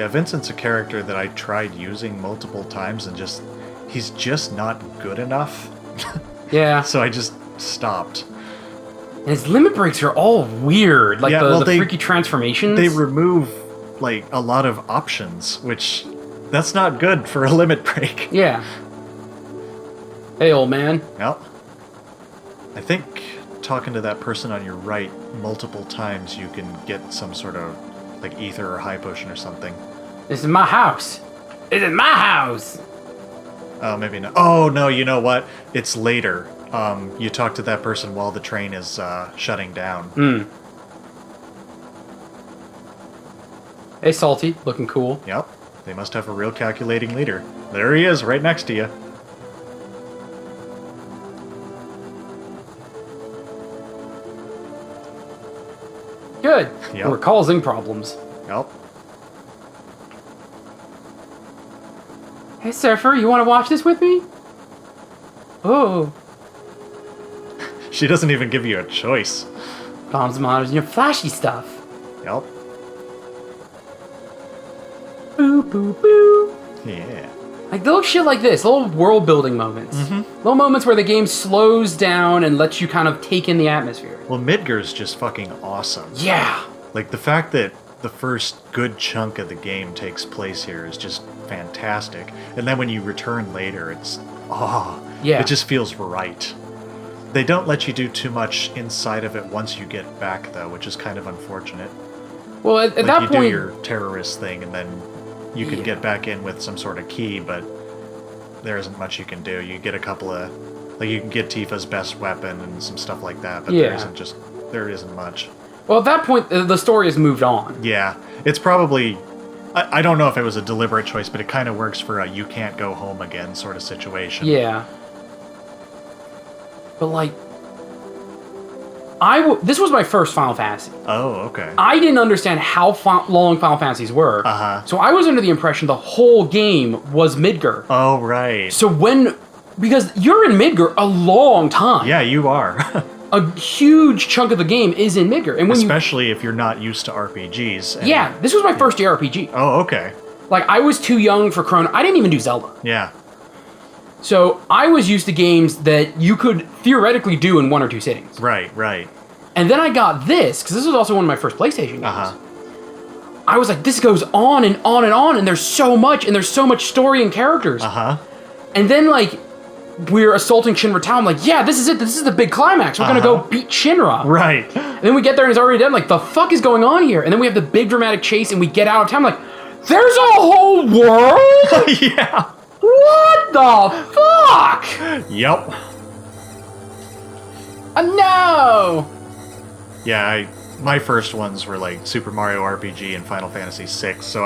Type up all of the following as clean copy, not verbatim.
Yeah, Vincent's a character that I tried using multiple times and he's just not good enough. Yeah. So I just stopped. And his limit breaks are all weird, like the freaky transformations. They remove like a lot of options, which that's not good for a limit break. Yeah. Hey, old man. Well, I think talking to that person on your right multiple times, you can get some sort of like ether or high potion or something. This is my house. This is my house. Oh, maybe not. Oh, no, you know what? It's later. You talk to that person while the train is shutting down. Hmm. Hey, Salty. Looking cool. Yep. They must have a real calculating leader. There he is, right next to you. Good. Yep. We're causing problems. Yep. Hey, Surfer, you want to watch this with me? Oh. She doesn't even give you a choice. Bombs, monitors, and your flashy stuff. Yep. Boo, boo, boo. Yeah. Like, little shit like this, little world-building moments. Little moments where the game slows down and lets you kind of take in the atmosphere. Well, Midgar's just fucking awesome. Yeah. Like, the fact that the first good chunk of the game takes place here is just fantastic. And then when you return later, it's... yeah. It just feels right. They don't let you do too much inside of it once you get back, though, which is kind of unfortunate. Well, at like that you point... do your terrorist thing, and then you can get back in with some sort of key, but there isn't much you can do. You get a couple of... Like, you can get Tifa's best weapon and some stuff like that, but there isn't much. Well, at that point, the story has moved on. Yeah. It's probably... I don't know if it was a deliberate choice, but it kind of works for a you can't go home again sort of situation. Yeah. But, like... This was my first Final Fantasy. Oh, okay. I didn't understand how long Final Fantasies were. Uh-huh. So I was under the impression the whole game was Midgar. Oh, right. So because you're in Midgar a long time. Yeah, you are. A huge chunk of the game is in Midgar. And when especially if you're not used to RPGs. And, yeah, this was my first JRPG. Oh, okay. Like, I was too young for Chrono. I didn't even do Zelda. Yeah. So I was used to games that you could theoretically do in 1 or 2 sittings. Right, right. And then I got this, because this was also one of my first PlayStation games. Uh-huh. I was like, this goes on and on and on, and there's so much story and characters. Uh-huh. And then, like, we're assaulting Shinra Town. I'm like, yeah, this is it. This is the big climax. We're gonna go beat Shinra. Right. And then we get there and he's already dead. I'm like, the fuck is going on here? And then we have the big dramatic chase and we get out of town. I'm like, there's a whole world? Yeah. What the fuck? Yep. No! Yeah, my first ones were like Super Mario RPG and Final Fantasy VI, so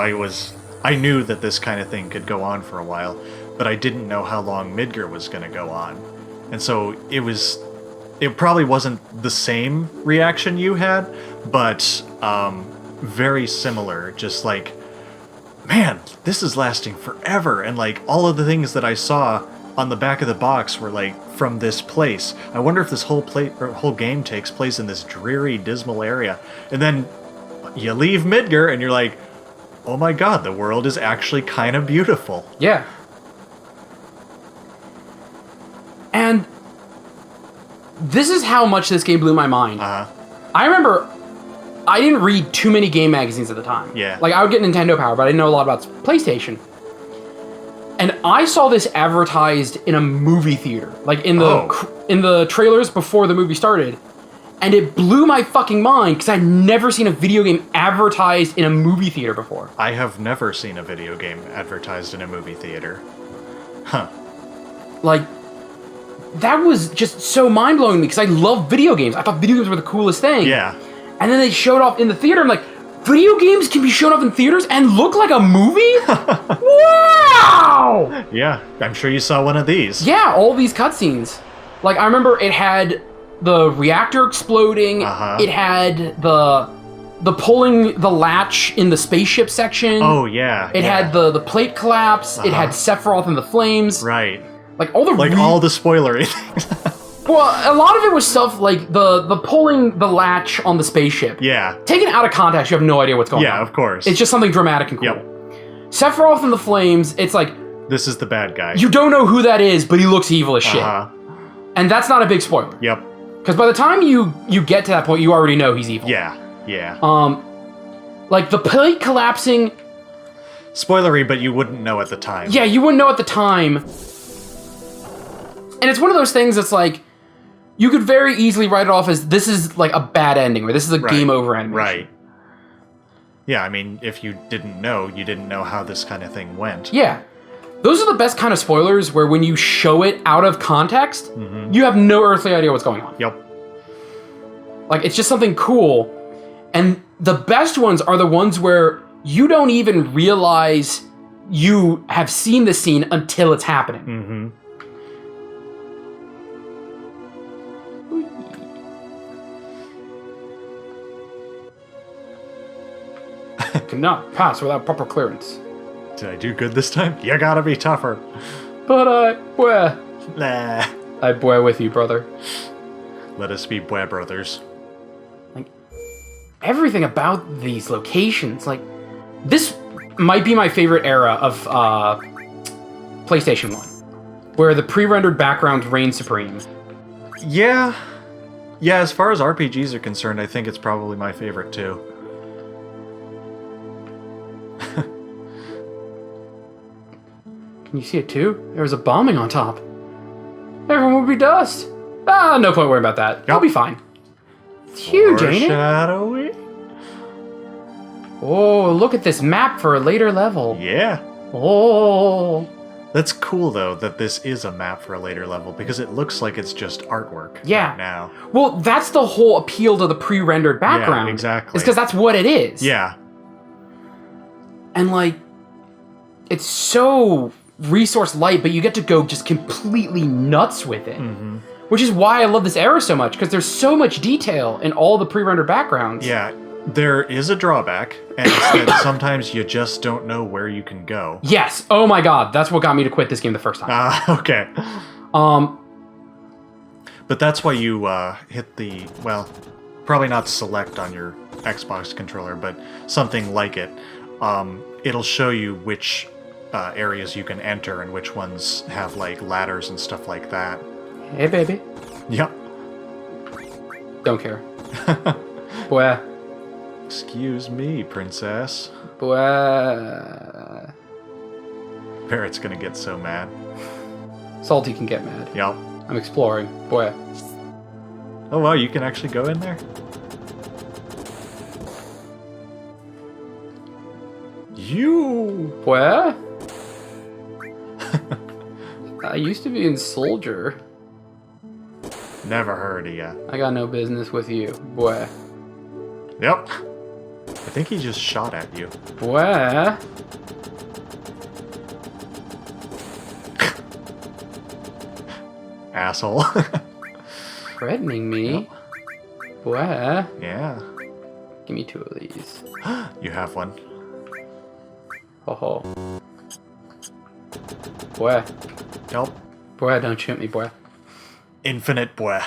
I knew that this kind of thing could go on for a while, but I didn't know how long Midgar was going to go on. And so it probably wasn't the same reaction you had, but very similar, just like, man, this is lasting forever, and like all of the things that I saw on the back of the box were like from this place. I wonder if this whole game takes place in this dreary, dismal area. And then you leave Midgar and you're like, oh my god, the world is actually kind of beautiful. Yeah. And this is how much this game blew my mind. Uh-huh. I remember I didn't read too many game magazines at the time. Yeah. Like, I would get Nintendo Power, but I didn't know a lot about PlayStation. And I saw this advertised in a movie theater, like in the trailers before the movie started. And it blew my fucking mind because I'd never seen a video game advertised in a movie theater before. I have never seen a video game advertised in a movie theater. Huh. Like, that was just so mind-blowing to me because I love video games. I thought video games were the coolest thing. Yeah. And then they showed off in the theater. I'm like, video games can be shown off in theaters and look like a movie? Wow! Yeah, I'm sure you saw one of these. Yeah, all these cutscenes. Like, I remember it had the reactor exploding. Uh-huh. It had the pulling the latch in the spaceship section. Oh, yeah. It had the plate collapse. It had Sephiroth in the flames. Right. Like, all the all the spoilery things. Well, a lot of it was stuff like the pulling the latch on the spaceship. Yeah. Taken out of context, you have no idea what's going on. Yeah, of course. It's just something dramatic and cool. Yep. Sephiroth in the flames, it's like, This is the bad guy. you don't know who that is, but he looks evil as shit. Uh-huh. And that's not a big spoiler. Yep. Because by the time you get to that point, you already know he's evil. Yeah. Yeah. Like, the plate collapsing... Spoilery, but you wouldn't know at the time. Yeah, you wouldn't know at the time. And it's one of those things that's like, you could very easily write it off as this is like a bad ending, or this is a game over animation. Right. Yeah, I mean, if you didn't know, you didn't know how this kind of thing went. Yeah. Those are the best kind of spoilers where when you show it out of context, you have no earthly idea what's going on. Yep. Like, it's just something cool. And the best ones are the ones where you don't even realize you have seen the scene until it's happening. Mm-hmm. Cannot pass without proper clearance. Did I do good this time? You gotta be tougher. But boy, Nah. I boy with you, brother. Let us be boy brothers. Like, everything about these locations, like, this might be my favorite era of PlayStation 1, where the pre-rendered background reign supreme. Yeah. Yeah, as far as RPGs are concerned, I think it's probably my favorite too. Can you see it too? There was a bombing on top. Everyone would be dust. Ah, no point worrying about that. You'll be fine. It's huge, ain't it? Foreshadowing? Oh, look at this map for a later level. Yeah. Oh. That's cool, though, that this is a map for a later level, because it looks like it's just artwork Yeah. right now. Well, that's the whole appeal to the pre-rendered background. Yeah, exactly. It's because that's what it is. Yeah. And, like, it's so resource light, but you get to go just completely nuts with it. Mm-hmm. Which is why I love this era so much, because there's so much detail in all the pre-rendered backgrounds. Yeah. There is a drawback, and it's that sometimes you just don't know where you can go. Yes. Oh my god, that's what got me to quit this game the first time. Okay. But that's why you hit the, well, probably not select on your Xbox controller, but something like it. It'll show you which areas you can enter and which ones have, like, ladders and stuff like that. Hey, baby. Yep. Don't care. Boy. Excuse me, princess. Boy. Barrett's gonna get so mad. Salty can get mad. Yep. I'm exploring. Boy. Oh, wow, you can actually go in there? You! Boy. I used to be in Soldier. Never heard of ya. I got no business with you. Boy. Yep. I think he just shot at you. Boy. Asshole. Threatening me. Yep. Boy. Yeah. Give me 2 of these. You have one. Ho ho. Boy. Yep. Boy, don't shoot me, boy. Infinite boy.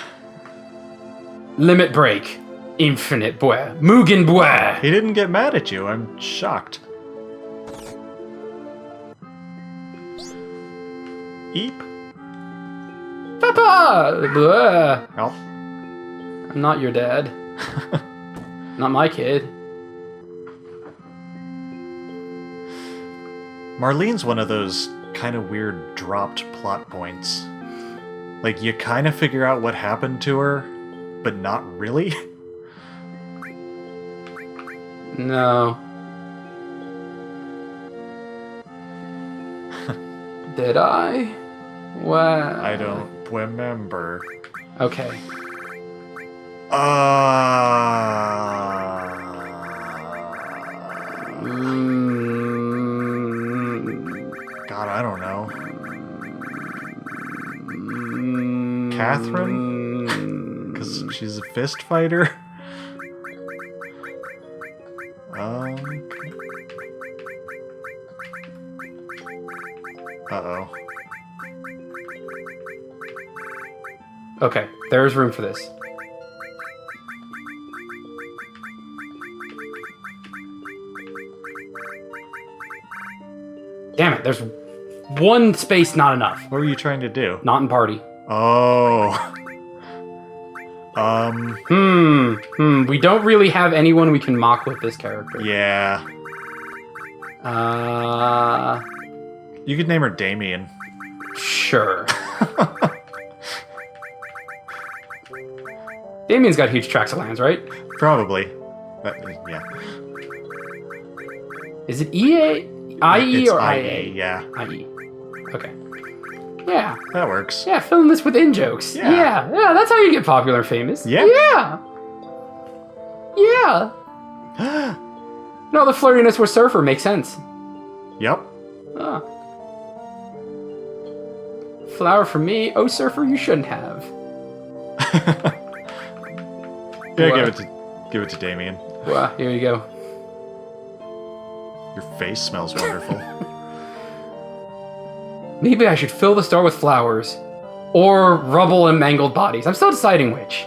Limit break. Infinite boy. Mugen boy. He didn't get mad at you. I'm shocked. Eep. Papa! Boy. Oh. I'm not your dad. Not my kid. Marlene's one of those kind of weird dropped plot points. Like, you kind of figure out what happened to her, but not really. No. Did I? Wow. I don't remember. Okay. God, I don't know. Catherine? Because she's a fist fighter? Uh-oh. Okay, there's room for this. there's one space not enough. What were you trying to do? Not in party. Oh. We don't really have anyone we can mock with this character. Yeah. You could name her Damien. Sure. Damien's got huge tracts of lands, right? Probably. Yeah. Is it IE It's or IA, IA? yeah. IE. Okay. Yeah. That works. Yeah, filling this with in-jokes. Yeah. Yeah, that's how you get popular and famous. Yeah. Yeah. No, the flirtiness with Surfer makes sense. Yep. Ah. Flower for me. Oh, Surfer, you shouldn't have. Yeah, What? give it to Damien. Well, here you go. Your face smells wonderful. Maybe I should fill the store with flowers. Or rubble and mangled bodies. I'm still deciding which.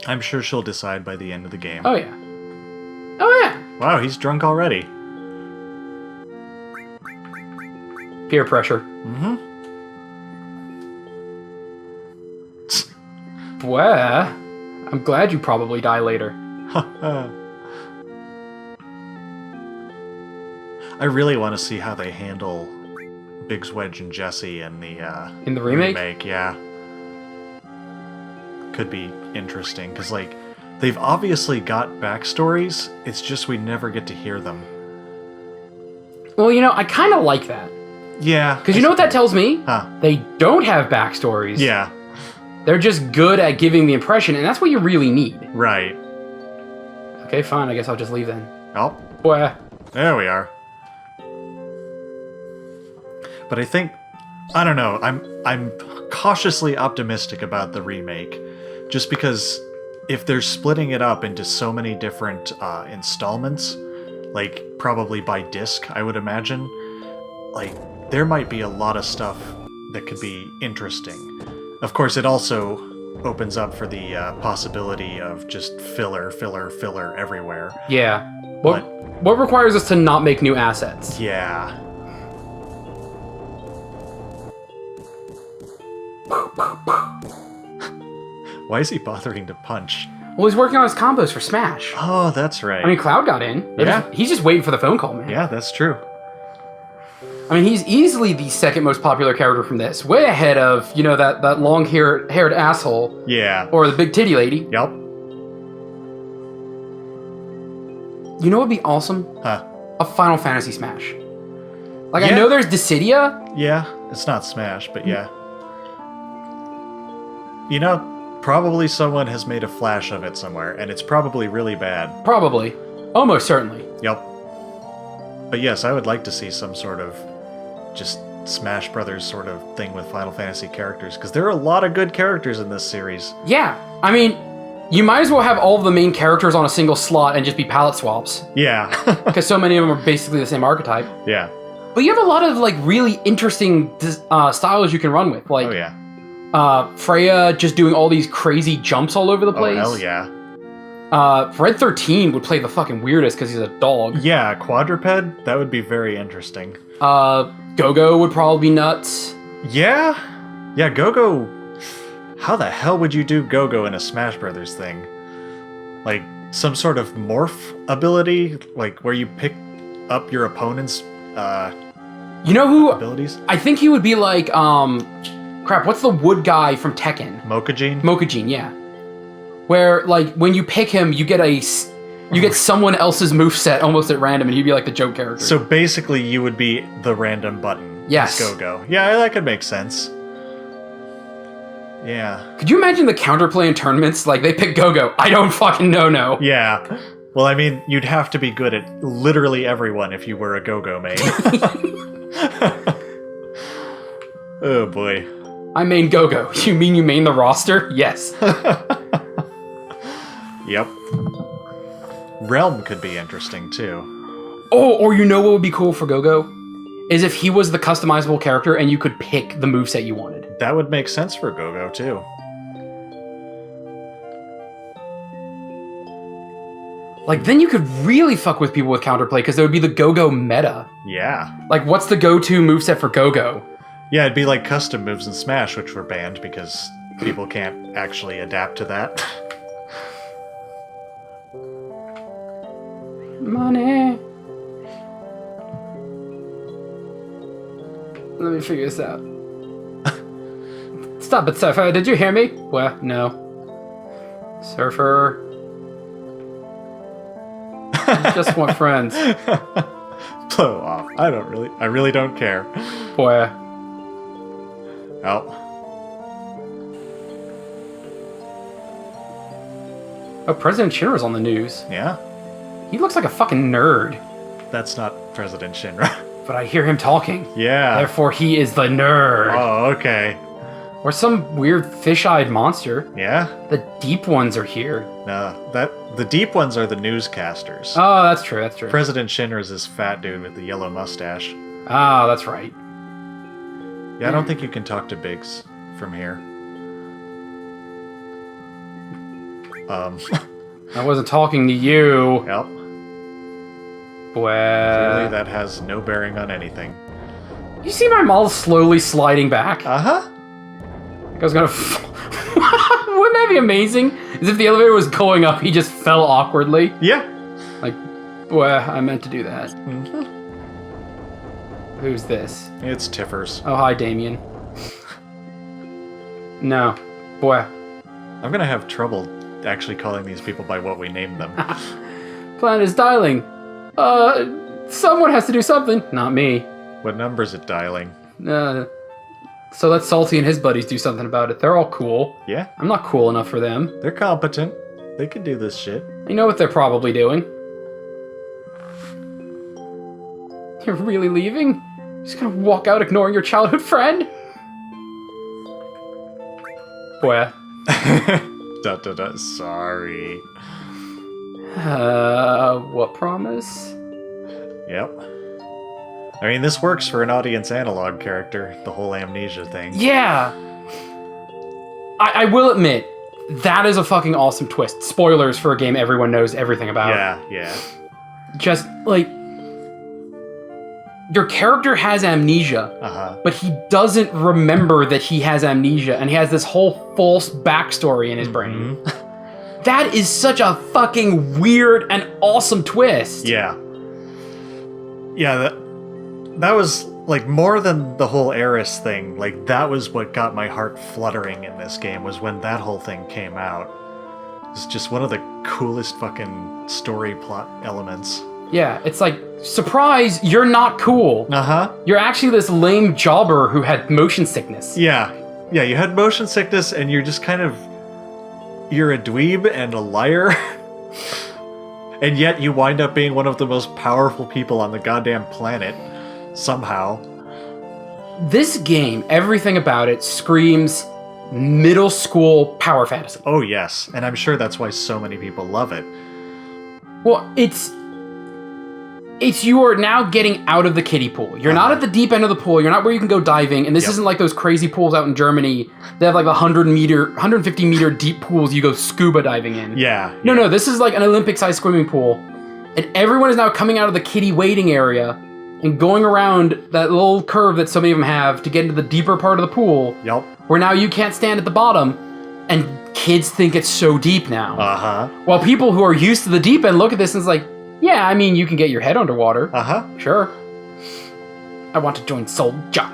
I'm sure she'll decide by the end of the game. Oh, yeah. Oh, yeah. Wow, he's drunk already. Peer pressure. Well, I'm glad you probably die later. I really want to see how they handle Biggs, Wedge, and Jesse in the remake? Yeah, could be interesting because like they've obviously got backstories. It's just we never get to hear them. Well, I kind of like that. Yeah, Because you know what that tells me? Huh? They don't have backstories. Yeah, They're just good at giving the impression, and that's what you really need. right. Okay, fine. I guess I'll just leave then. Oh, Well, there we are. But I think, I don't know, I'm cautiously optimistic about the remake, just because if they're splitting it up into so many different installments, like probably by disc, I would imagine, like there might be a lot of stuff that could be interesting. Of course, it also opens up for the possibility of just filler everywhere. yeah. What requires us to not make new assets? Yeah. Why is he bothering to punch? Well, he's working on his combos for Smash. Oh, that's right. I mean, Cloud got in. Yeah. He's just waiting for the phone call, man. Yeah, that's true. I mean, he's easily the second most popular character from this. Way ahead of, that long-haired asshole. Yeah. Or the big titty lady. Yep. You know what would be awesome? Huh. A Final Fantasy Smash. Like, I Yeah. know there's Dissidia. Yeah, it's not Smash, but yeah. Probably someone has made a flash of it somewhere, and it's probably really bad. Probably. Almost certainly. Yep. But yes, I would like to see some sort of just Smash Brothers sort of thing with Final Fantasy characters, because there are a lot of good characters in this series. Yeah. I mean, you might as well have all of the main characters on a single slot and just be palette swaps. Yeah. Because so many of them are basically the same archetype. Yeah. But you have a lot of, really interesting styles you can run with. Like, Oh, yeah. Freya just doing all these crazy jumps all over the place. Oh, hell yeah. Red 13 would play the fucking weirdest because he's a dog. Yeah, quadruped? That would be very interesting. Go-Go would probably be nuts. Yeah? Yeah, Go-Go... How the hell would you do Go-Go in a Smash Brothers thing? Like, some sort of morph ability? Like, where you pick up your opponent's, You know who? abilities? I think he would be like, crap, what's the wood guy from Tekken? Mokujin? Mokujin, yeah. Where, when you pick him, you get someone else's moveset almost at random, and he'd be like the joke character. So basically, you would be the random button. Yes. Go-Go. Yeah, that could make sense. Yeah. Could you imagine the counterplay in tournaments? Like, they pick Go-Go. I don't fucking know, no. Yeah. Well, I mean, you'd have to be good at literally everyone if you were a Go-Go main. Oh, boy. I main Go-Go. You mean you main the roster? Yes. Yep. Realm could be interesting, too. Oh, or you know what would be cool for Go-Go? Is if he was the customizable character and you could pick the moveset you wanted. That would make sense for Go-Go, too. Like, then you could really fuck with people with counterplay, because there would be the go-go meta. Yeah. Like, what's the go-to moveset for go-go? Yeah, it'd be like custom moves in Smash, which were banned because people can't actually adapt to that. Money. Let me figure this out. Stop it, Surfer. Did you hear me? What? No. Surfer. I just want friends. Blow off. I really don't care. Boy. Oh. Oh, President Shinra's on the news. Yeah? He looks like a fucking nerd. That's not President Shinra. But I hear him talking. Yeah. Therefore, he is the nerd. Oh, okay. Or some weird fish-eyed monster. Yeah? The deep ones are here. No, the deep ones are the newscasters. Oh, that's true, that's true. President Shinra's this fat dude with the yellow mustache. Oh, that's right. Yeah, I don't think you can talk to Biggs from here. I wasn't talking to you. Yep. Well, Clearly that has no bearing on anything. You see my model slowly sliding back? Uh-huh. Like I was gonna... Wouldn't that be amazing? As if the elevator was going up, he just fell awkwardly. Yeah. Like, well, I meant to do that. Mm-hmm. Who's this? It's Tiffers. Oh, hi, Damien. No. Boy. I'm gonna have trouble actually calling these people by what we named them. Plan is dialing. Someone has to do something. Not me. What number is it dialing? So let Salty and his buddies do something about it. They're all cool. Yeah? I'm not cool enough for them. They're competent. They can do this shit. I know what they're probably doing. You're really leaving? You're just gonna walk out ignoring your childhood friend? Boy. Sorry. What promise? Yep. I mean, this works for an audience analog character, the whole amnesia thing. Yeah! I will admit, that is a fucking awesome twist. Spoilers for a game everyone knows everything about. Yeah. Just, like... Your character has amnesia, but he doesn't remember that he has amnesia, and he has this whole false backstory in his brain. That is such a fucking weird and awesome twist. Yeah. Yeah, that was, like, more than the whole Eris thing. Like, that was what got my heart fluttering in this game, was when that whole thing came out. It's just one of the coolest fucking story plot elements. Yeah, it's like, surprise, you're not cool. You're actually this lame jobber who had motion sickness. Yeah, you had motion sickness and you're just kind of... You're a dweeb and a liar. And yet you wind up being one of the most powerful people on the goddamn planet. Somehow. This game, everything about it, screams middle school power fantasy. Oh yes, and I'm sure that's why so many people love it. Well, it's you are now getting out of the kiddie pool. You're not at the deep end of the pool. You're not where you can go diving. And this isn't like those crazy pools out in Germany. They have like 150 meter deep pools you go scuba diving in. Yeah. No, this is like an Olympic-sized swimming pool. And everyone is now coming out of the kiddie waiting area and going around that little curve that so many of them have to get into the deeper part of the pool. Yep. Where now you can't stand at the bottom. And kids think it's so deep now. While people who are used to the deep end look at this and it's like, yeah, I mean, you can get your head underwater. Sure. I want to join Soldier.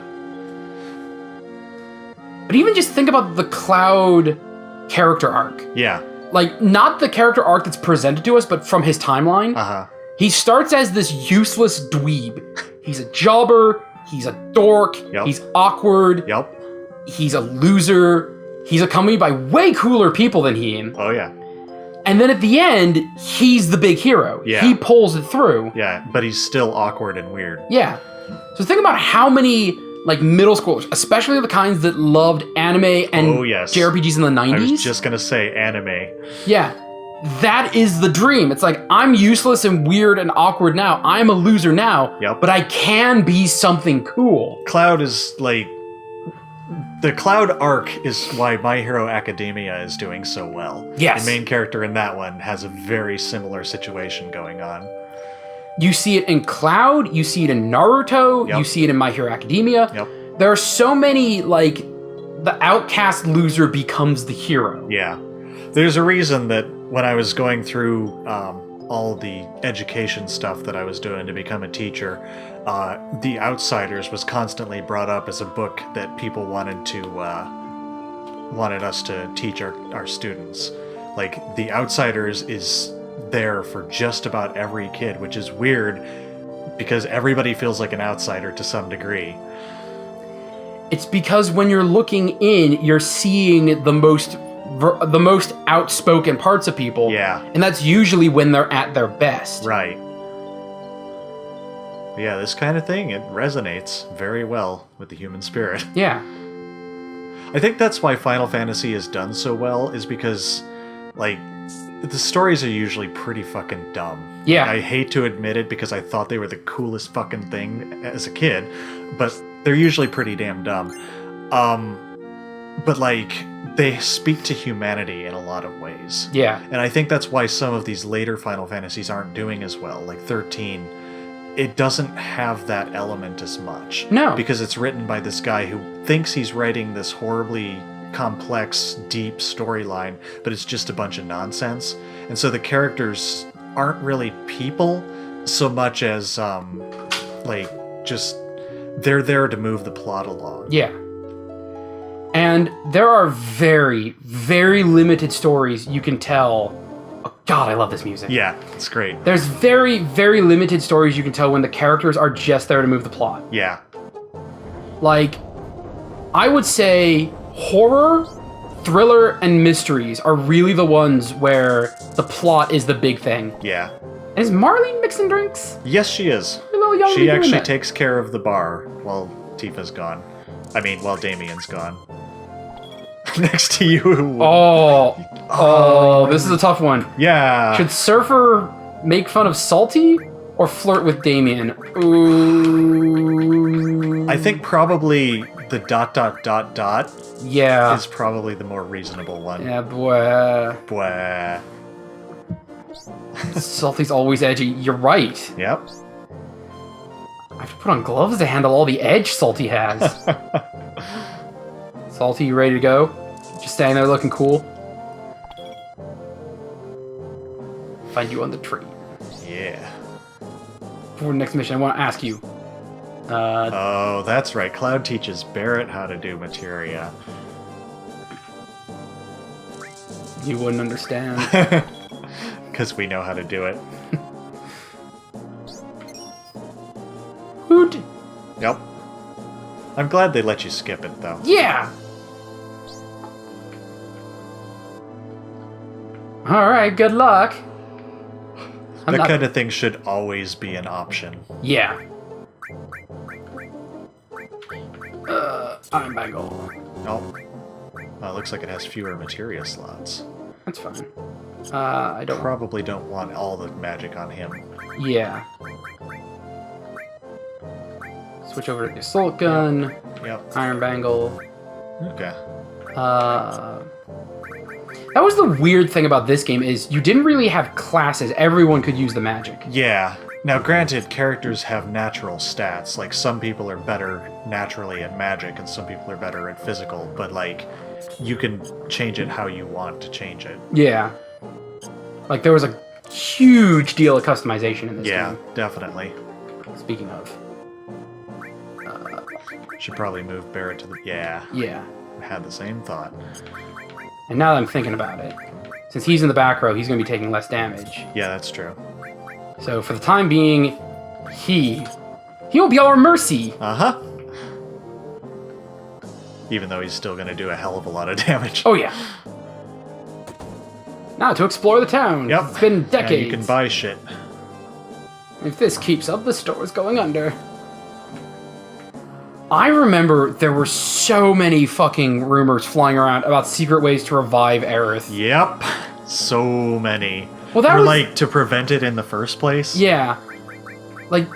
But even just think about the Cloud character arc. Yeah. Like, not the character arc that's presented to us, but from his timeline. He starts as this useless dweeb. He's a jobber. He's a dork. He's awkward. He's a loser. He's accompanied by way cooler people than him. Oh, yeah. And then at the end, he's the big hero. Yeah. He pulls it through. Yeah, but he's still awkward and weird. Yeah. So think about how many, like, middle schoolers, especially the kinds that loved anime and JRPGs in the 90s. I was just gonna say anime. Yeah. That is the dream. It's like, I'm useless and weird and awkward now. I'm a loser now. But I can be something cool. Cloud is, like... the Cloud arc is why My Hero Academia is doing so well. Yes. The main character in that one has a very similar situation going on. You see it in Cloud, you see it in Naruto, Yep. you see it in My Hero Academia. Yep. There are so many, like, the outcast loser becomes the hero. Yeah. There's a reason that when I was going through all the education stuff that I was doing to become a teacher, The Outsiders was constantly brought up as a book that people wanted us to teach our students. Like, The Outsiders is there for just about every kid, which is weird because everybody feels like an outsider to some degree. It's because when you're looking in, you're seeing the most outspoken parts of people. Yeah. And that's usually when they're at their best. Right. Yeah, this kind of thing, it resonates very well with the human spirit. Yeah. I think that's why Final Fantasy is done so well, is because, like, the stories are usually pretty fucking dumb. Yeah. I hate to admit it because I thought they were the coolest fucking thing as a kid, but they're usually pretty damn dumb. But, like, they speak to humanity in a lot of ways. Yeah. And I think that's why some of these later Final Fantasies aren't doing as well. Like 13, it doesn't have that element as much. No. Because it's written by this guy who thinks he's writing this horribly complex, deep storyline, but it's just a bunch of nonsense. And so the characters aren't really people so much as, like, just, they're there to move the plot along. Yeah. And there are very, very limited stories you can tell. Oh, God, I love this music. Yeah, it's great. There's very, very limited stories you can tell when the characters are just there to move the plot. Yeah. Like, I would say horror, thriller, and mysteries are really the ones where the plot is the big thing. Yeah. And is Marlene mixing drinks? Yes, she is. A little young to She be doing actually that. takes care of the bar while Tifa's gone. I mean, while Damien's gone. Next to you. Oh, this is a tough one. Yeah. Should Surfer make fun of Salty or flirt with Damien? Ooh. I think probably the ... Yeah. is probably the more reasonable one. Yeah, boy. Bwah. Salty's always edgy. You're right. Yep. I have to put on gloves to handle all the edge Salty has. Salty, you ready to go? Just standing there looking cool. Find you on the tree. Yeah. For the next mission, I want to ask you. Oh, that's right. Cloud teaches Barrett how to do materia. You wouldn't understand. Because we know how to do it. Hoot. Yep. I'm glad they let you skip it, though. Yeah. All right. Good luck. That kind of thing should always be an option. Yeah. Iron Bangle. Oh. Well, it looks like it has fewer materia slots. That's fine. I don't. Probably don't want all the magic on him. Yeah. Switch over to the Assault Gun. Yep. Iron Bangle. Okay. That was the weird thing about this game is you didn't really have classes. Everyone could use the magic. Yeah. Now, granted, characters have natural stats. Like, some people are better naturally at magic, and some people are better at physical. But, like, you can change it how you want to change it. Yeah. Like, there was a huge deal of customization in this Yeah, game. definitely. Speaking of. Should probably move Barrett to the... Yeah. Yeah. I had the same thought. And now that I'm thinking about it, since he's in the back row, he's going to be taking less damage. Yeah, that's true. So for the time being, he'll be our mercy. Uh-huh. Even though he's still going to do a hell of a lot of damage. Oh, yeah. Now to explore the town. Yep. It's been Now decades. you can buy shit. If this keeps up, the store's going under. I remember there were so many fucking rumors flying around about secret ways to revive Aerith. Yep. So many. Well, that Or, was... like, to prevent it in the first place? Yeah. Like,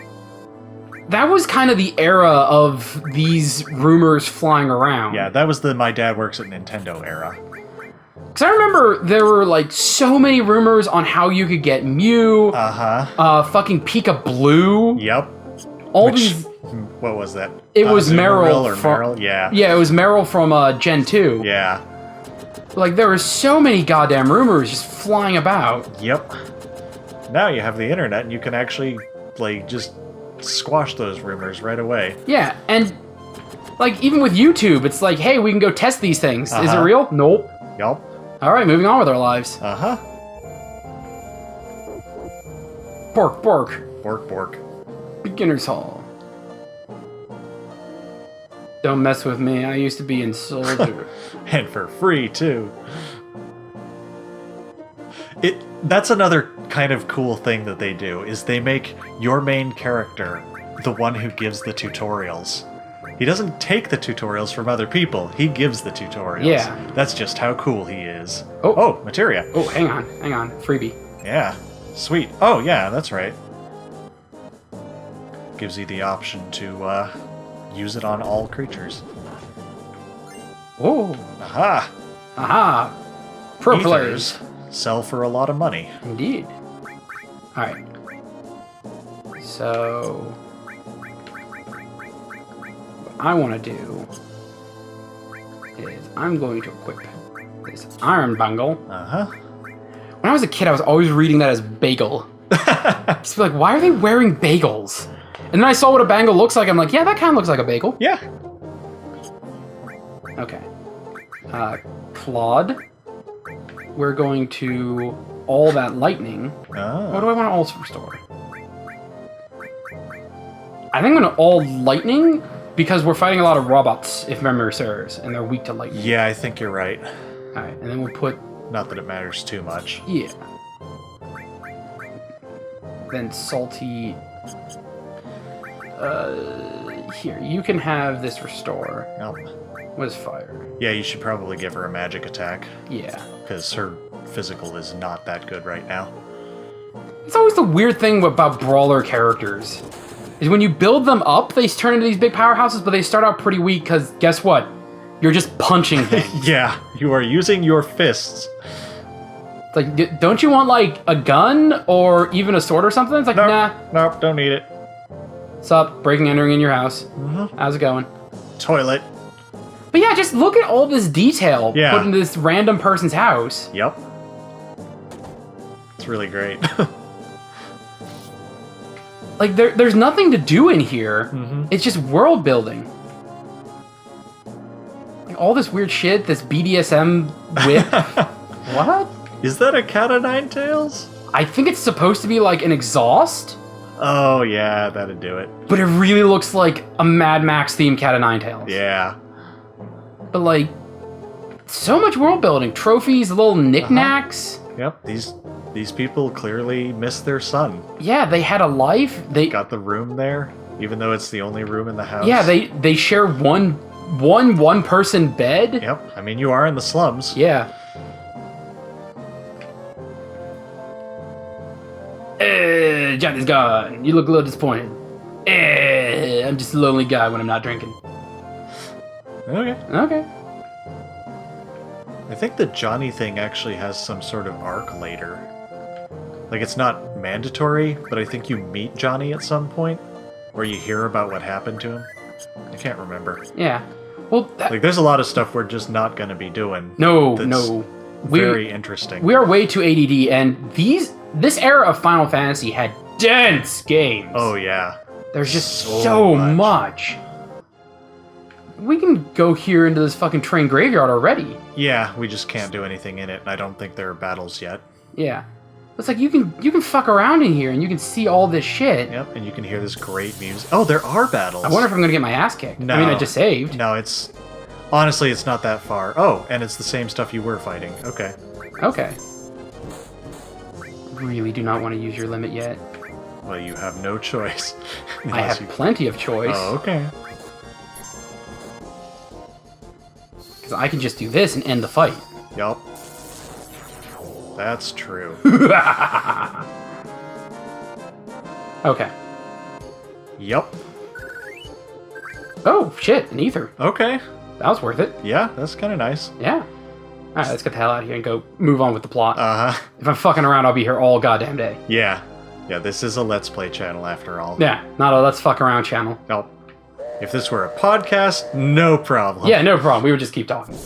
that was kind of the era of these rumors flying around. Yeah, that was the my dad works at Nintendo era. Because I remember there were, like, so many rumors on how you could get Mew. Fucking Pika Blue. Yep. These... What was that? It was Meryl. Or Meryl? Yeah. Yeah, it was Meryl from Gen 2. Yeah. Like, there were so many goddamn rumors just flying about. Yep. Now you have the internet and you can actually, like, just squash those rumors right away. Yeah, and, like, even with YouTube, it's like, hey, we can go test these things. Is it real? Nope. Yup. Alright, moving on with our lives. Bork, bork. Bork, bork. Beginner's Hall. Don't mess with me, I used to be in Soldier. And for free, too. That's another kind of cool thing that they do, is they make your main character the one who gives the tutorials. He doesn't take the tutorials from other people, he gives the tutorials. Yeah. That's just how cool he is. Oh, oh, materia. Oh, hang on. Freebie. Yeah, sweet. Oh, yeah, that's right. Gives you the option to use it on all creatures. Oh. Aha! Aha! Pro Ethers players. sell for a lot of money. Indeed. Alright. So... what I want to do is I'm going to equip this Iron Bangle. When I was a kid, I was always reading that as bagel. Just be like, why are they wearing bagels? And then I saw what a bangle looks like. I'm like, yeah, that kind of looks like a bagel. Yeah. Okay. Claude. We're going to all that lightning. Oh. What do I want to also restore? I think I'm going to all lightning because we're fighting a lot of robots, if memory serves, and they're weak to lightning. Yeah, I think you're right. Alright, and then we'll put... Not that it matters too much. Yeah. Then Salty... here, you can have this restore. Nope. What is fire? Yeah, you should probably give her a magic attack. Yeah. Because her physical is not that good right now. It's always the weird thing about brawler characters. Is when you build them up, they turn into these big powerhouses, but they start out pretty weak because guess what? You're just punching things. Yeah, you are using your fists. It's like, don't you want, like, a gun or even a sword or something? It's like, nope, nah. Nope, don't need it. What's up? Breaking, entering in your house. How's it going? Toilet. But yeah, just look at all this detail Yeah. put into this random person's house. Yep. It's really great. Like, there's nothing to do in here. It's just world building. Like, all this weird shit, this BDSM whip. What? Is that a cat of nine tails? I think it's supposed to be like an exhaust, Oh, yeah, that'd do it. but it really looks like a Mad Max themed Cat of Nine Tails. Yeah. But like, so much world building. Trophies, little knickknacks. Yep, these people clearly missed their son. Yeah, they had a life. They Got the room there, even though it's the only room in the house. Yeah, they share one person bed. Yep, I mean, you are in the slums. Yeah. Johnny's gone. You look a little disappointed. I'm just a lonely guy when I'm not drinking. Okay. Okay. I think the Johnny thing actually has some sort of arc later. Like, it's not mandatory, but I think you meet Johnny at some point, or you hear about what happened to him. I can't remember. Yeah. Well, Like, there's a lot of stuff we're just not going to be doing. no. Very interesting. We are way too ADD, and this era of Final Fantasy had dense games. Oh, yeah. There's just so so much. much. We can go here into this fucking train graveyard already. Yeah, we just can't do anything in it, and I don't think there are battles yet. Yeah. It's like you can fuck around in here and you can see all this shit. Yep, and you can hear this great music. Oh, there are battles. I wonder if I'm gonna get my ass kicked. No. I mean, I just saved. No, it's... Honestly, it's not that far. Oh, and it's the same stuff you were fighting. Okay. Okay. Really do not want to use your limit yet. Well, you have no choice. I have plenty of choice. Oh, okay. Because I can just do this and end the fight. Yup. That's true. Okay. Yup. Oh, shit, an ether. Okay. That was worth it. Yeah, that's kind of nice. Yeah. All right, let's get the hell out of here and go move on with the plot. Uh-huh. If I'm fucking around, I'll be here all goddamn day. Yeah. Yeah, this is a Let's Play channel after all. Yeah, not a let's fuck around channel. No. If this were a podcast, no problem. Yeah, no problem. We would just keep talking.